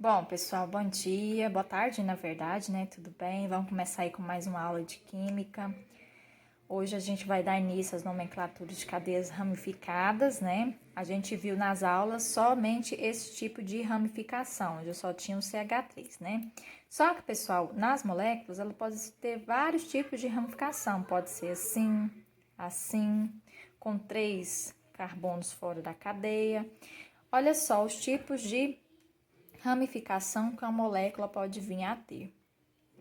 Bom, pessoal, bom dia, boa tarde, na verdade, né? Tudo bem? Vamos começar aí com mais uma aula de química. Hoje a gente vai dar início às nomenclaturas de cadeias ramificadas, né? A gente viu nas aulas somente esse tipo de ramificação, onde eu só tinha o CH3, né? Só que, pessoal, nas moléculas, ela pode ter vários tipos de ramificação. Pode ser assim, assim, com 3 carbonos fora da cadeia. Olha só os tipos de ramificação que a molécula pode vir a ter.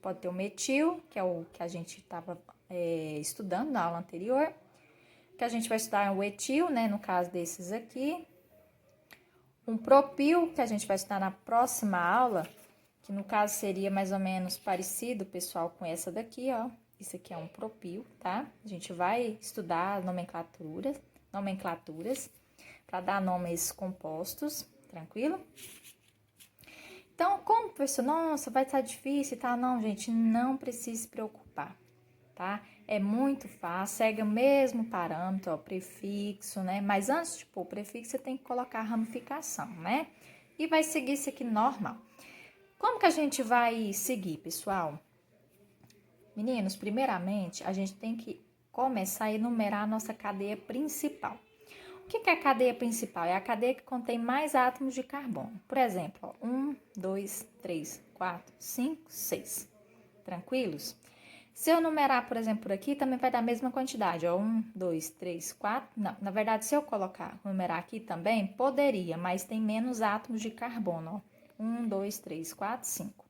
Pode ter o metil, que é o que a gente estava estudando na aula anterior, que a gente vai estudar o etil, né, no caso desses aqui. Um propil, que a gente vai estudar na próxima aula, que no caso seria mais ou menos parecido, pessoal, com essa daqui, ó. Isso aqui é um propil, tá? A gente vai estudar nomenclaturas para dar nome a esses compostos, tranquilo? Então, como professor, nossa, vai estar difícil e tal. Não, gente, não precisa se preocupar, tá? É muito fácil, segue o mesmo parâmetro, ó, prefixo, né? Mas antes de pôr o prefixo, você tem que colocar a ramificação, né? E vai seguir isso aqui normal. Como que a gente vai seguir, pessoal? Meninos, primeiramente, a gente tem que começar a enumerar a nossa cadeia principal. O que é a cadeia principal? É a cadeia que contém mais átomos de carbono. Por exemplo, 1, 2, 3, 4, 5, 6. Tranquilos? Se eu numerar, por exemplo, por aqui, também vai dar a mesma quantidade. Ó, 1, 2, 3, 4. Não, na verdade, se eu numerar aqui também, poderia, mas tem menos átomos de carbono. Ó. 1, 2, 3, 4, 5.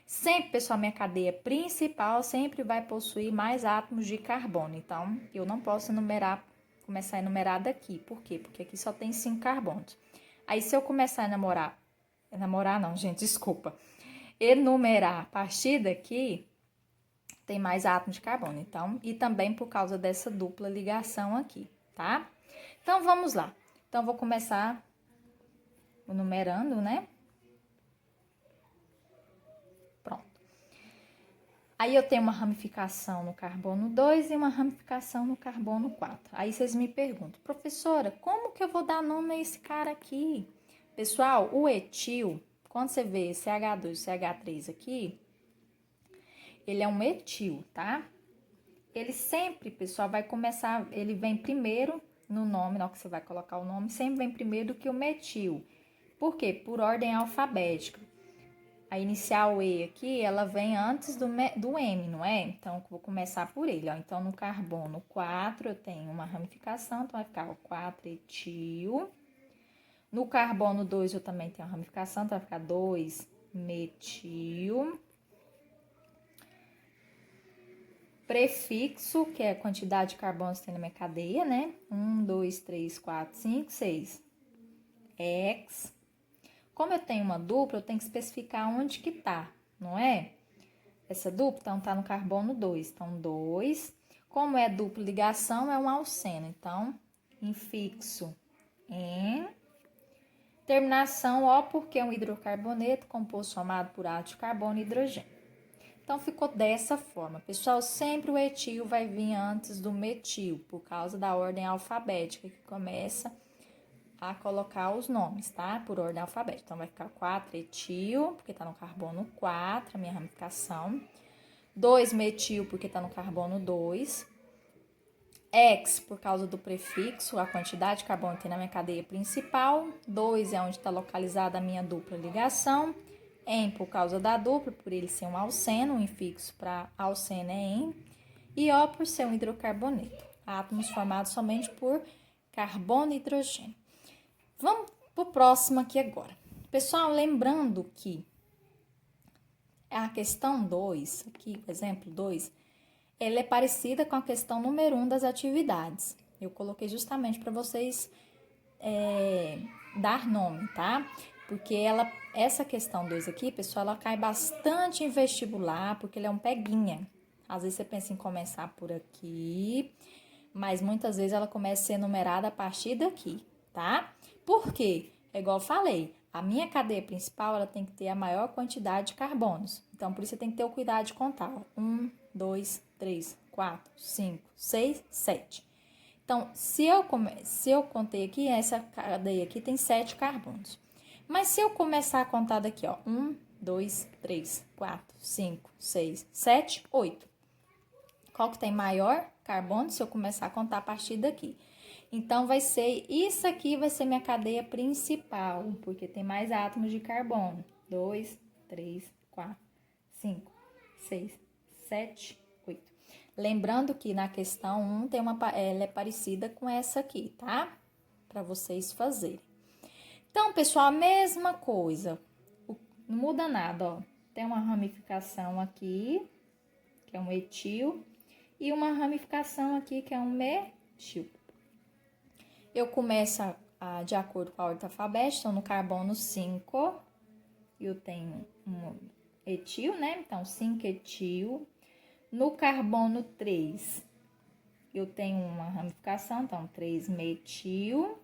Sempre, pessoal, minha cadeia principal sempre vai possuir mais átomos de carbono. Então, eu não posso começar a enumerar daqui. Por quê? Porque aqui só tem 5 carbonos. Aí, se eu começar a enumerar não, gente, desculpa. Enumerar a partir daqui, tem mais átomos de carbono. Então, e também por causa dessa dupla ligação aqui, tá? Então, vamos lá. Então, vou começar numerando, né? Aí eu tenho uma ramificação no carbono 2 e uma ramificação no carbono 4. Aí vocês me perguntam, professora, como que eu vou dar nome a esse cara aqui? Pessoal, o etil, quando você vê CH2 e CH3 aqui, ele é um etil, tá? Ele sempre, pessoal, vai começar, ele vem primeiro no nome, na hora que você vai colocar o nome, sempre vem primeiro do que o metil. Por quê? Por ordem alfabética. A inicial E aqui, ela vem antes do M, não é? Então, vou começar por ele, ó. Então, no carbono 4, eu tenho uma ramificação, então vai ficar o 4-etil. No carbono 2, eu também tenho uma ramificação, então vai ficar 2-metil. Prefixo, que é a quantidade de carbonos que tem na minha cadeia, né? 1, 2, 3, 4, 5, 6. Hex. Como eu tenho uma dupla, eu tenho que especificar onde que tá, não é? Essa dupla, então, tá no carbono 2. Então, 2. Como é dupla ligação, é um alceno. Então, infixo em. Terminação O, porque é um hidrocarboneto composto formado por átomo de carbono e hidrogênio. Então, ficou dessa forma. Pessoal, sempre o etil vai vir antes do metil, por causa da ordem alfabética, que começa a colocar os nomes, tá? Por ordem alfabética. Então, vai ficar 4-etil, porque tá no carbono 4, a minha ramificação. 2-metil, porque tá no carbono 2. X, por causa do prefixo, a quantidade de carbono que tem na minha cadeia principal. 2 é onde está localizada a minha dupla ligação. Em, por causa da dupla, por ele ser um alceno, um infixo para alceno é em. E O, por ser um hidrocarboneto. Átomos formados somente por carbono e hidrogênio. Vamos para o próximo aqui agora. Pessoal, lembrando que a questão 2, aqui, por exemplo, 2, ela é parecida com a questão número 1 das atividades. Eu coloquei justamente para vocês dar nome, tá? Porque essa questão 2 aqui, pessoal, ela cai bastante em vestibular, porque ele é um peguinha. Às vezes você pensa em começar por aqui, mas muitas vezes ela começa a ser numerada a partir daqui, tá? Por quê? É igual eu falei, a minha cadeia principal, ela tem que ter a maior quantidade de carbonos. Então, por isso você tem que ter o cuidado de contar. 1, 2, 3, 4, 5, 6, 7. Então, se eu contei aqui, essa cadeia aqui tem 7 carbonos. Mas se eu começar a contar daqui, ó, 1, 2, 3, 4, 5, 6, 7, 8. Qual que tem maior carbono? Se eu começar a contar a partir daqui. Então, vai ser, isso aqui vai ser minha cadeia principal, porque tem mais átomos de carbono. 2, 3, 4, 5, 6, 7, 8. Lembrando que na questão 1, ela é parecida com essa aqui, tá? Para vocês fazerem. Então, pessoal, a mesma coisa. Não muda nada, ó. Tem uma ramificação aqui, que é um etil, e uma ramificação aqui, que é um metil. Eu começo de acordo com a ordem alfabética, então no carbono 5, eu tenho um etil, né? Então, 5 etil. No carbono 3, eu tenho uma ramificação, então 3 metil.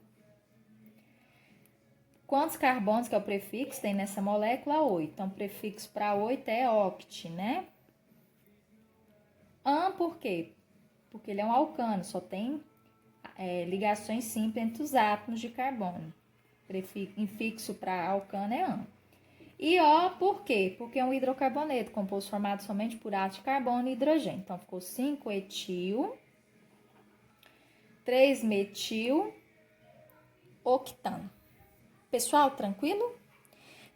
Quantos carbonos, que é o prefixo, tem nessa molécula? 8. Então, o prefixo para 8 é oct, né? Por quê? Porque ele é um alcano, só tem ligações simples entre os átomos de carbono. Infixo para alcano é an. E O, por quê? Porque é um hidrocarboneto, composto formado somente por átomos de carbono e hidrogênio. Então, ficou 5 etil, 3 metil, octano. Pessoal, tranquilo?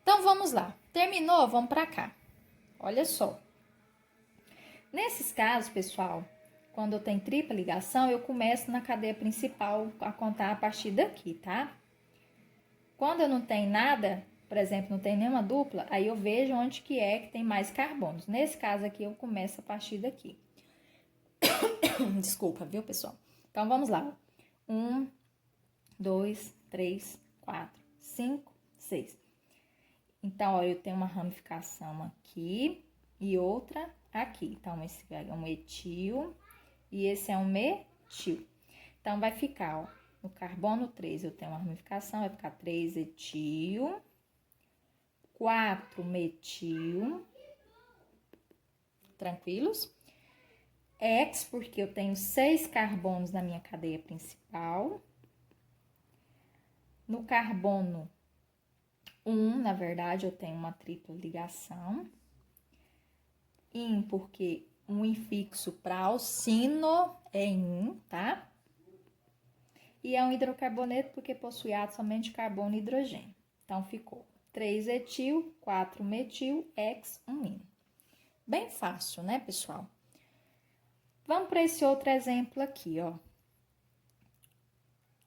Então, vamos lá. Terminou? Vamos para cá. Olha só. Nesses casos, pessoal, quando eu tenho tripla ligação, eu começo na cadeia principal a contar a partir daqui, tá? Quando eu não tenho nada, por exemplo, não tem nenhuma dupla, aí eu vejo onde que tem mais carbonos. Nesse caso aqui, eu começo a partir daqui. Desculpa, viu, pessoal? Então, vamos lá. 1, 2, 3, 4, 5, 6. Então, ó, eu tenho uma ramificação aqui e outra aqui. Então, esse é um etil e esse é um metil. Então, vai ficar, ó, no carbono 3 eu tenho uma ramificação, vai ficar 3 etil, 4 metil, tranquilos? X, porque eu tenho 6 carbonos na minha cadeia principal. No carbono 1, na verdade, eu tenho uma tripla ligação. Porque um infixo para alcino é in, tá? E é um hidrocarboneto porque possui átomo somente de carbono e hidrogênio. Então, ficou 3 etil, 4 metil, X, 1 in. Bem fácil, né, pessoal? Vamos para esse outro exemplo aqui, ó.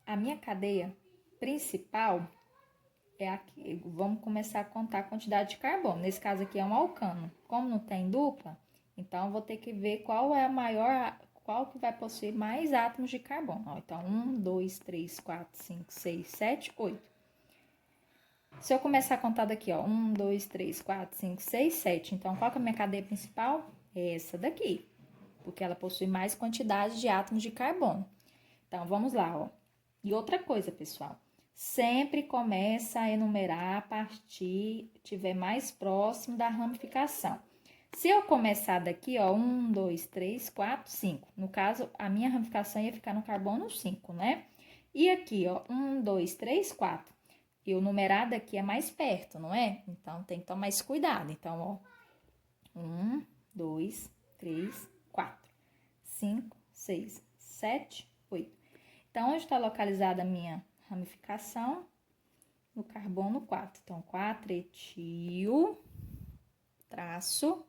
A minha cadeia principal é aqui. Vamos começar a contar a quantidade de carbono. Nesse caso aqui é um alcano. Como não tem dupla, então eu vou ter que ver qual é a maior, qual que vai possuir mais átomos de carbono. Ó, então, 1, 2, 3, 4, 5, 6, 7, 8. Se eu começar a contar daqui, ó, 1, 2, 3, 4, 5, 6, 7. Então, qual que é a minha cadeia principal? É essa daqui, porque ela possui mais quantidade de átomos de carbono. Então, vamos lá, ó. E outra coisa, pessoal, sempre começa a enumerar a partir, tiver mais próximo da ramificação. Se eu começar daqui, ó, 1, 2, 3, 4, 5. No caso, a minha ramificação ia ficar no carbono 5, né? E aqui, ó, 1, 2, 3, 4. E o numerado aqui é mais perto, não é? Então, tem que tomar esse cuidado. Então, ó, 1, 2, 3, 4, 5, 6, 7, 8. Então, onde está localizada a minha ramificação? No carbono 4. Então, 4 etil, traço.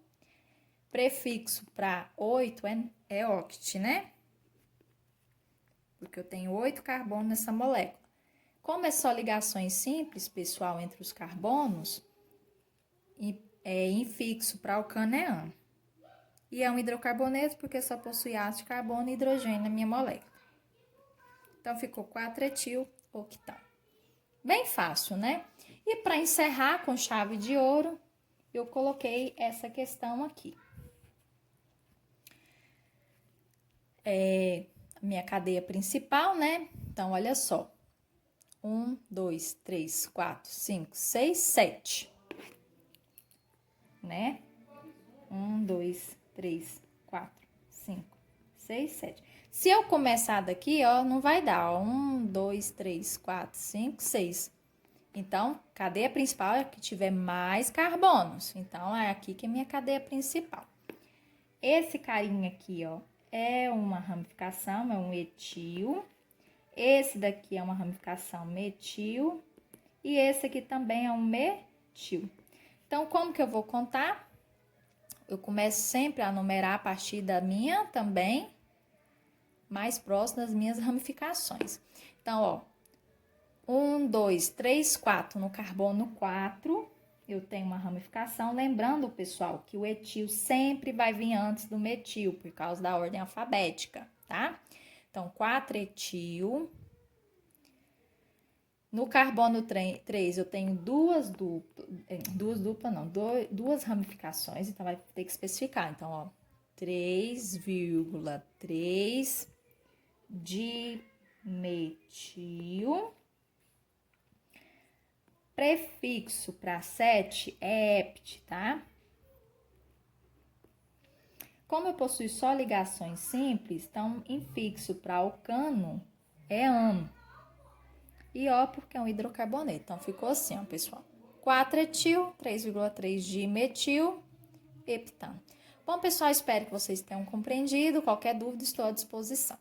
Prefixo para 8 é oct, né? Porque eu tenho 8 carbonos nessa molécula. Como é só ligações simples, pessoal, entre os carbonos, infixo para alcano é an. E é um hidrocarboneto porque só possui ácido de carbono e hidrogênio na minha molécula. Então, ficou 4 etil octano. Bem fácil, né? E para encerrar com chave de ouro, eu coloquei essa questão aqui. A minha cadeia principal, né? Então, olha só. 1, 2, 3, 4, 5, 6, 7. Né? 1, 2, 3, 4, 5, 6, 7. Se eu começar daqui, ó, não vai dar, ó. 1, 2, 3, 4, 5, 6. Então, cadeia principal é a que tiver mais carbonos. Então, é aqui que é minha cadeia principal. Esse carinha aqui, ó, é uma ramificação, é um etil. Esse daqui é uma ramificação metil. E esse aqui também é um metil. Então, como que eu vou contar? Eu começo sempre a numerar a partir da minha também, mais próximo das minhas ramificações. Então, ó, 1, 2, 3, 4. No carbono 4, eu tenho uma ramificação. Lembrando, pessoal, que o etil sempre vai vir antes do metil, por causa da ordem alfabética, tá? Então, 4 etil. No carbono 3, eu tenho duas ramificações, então vai ter que especificar. Então, ó, 3,3 de metil. Prefixo para 7 é ept, tá? Como eu possuo só ligações simples, então, infixo para alcano é ano. E O porque é um hidrocarboneto. Então, ficou assim, ó, pessoal. 4 etil, 3,3 de metil, heptano. Bom, pessoal, espero que vocês tenham compreendido. Qualquer dúvida, estou à disposição.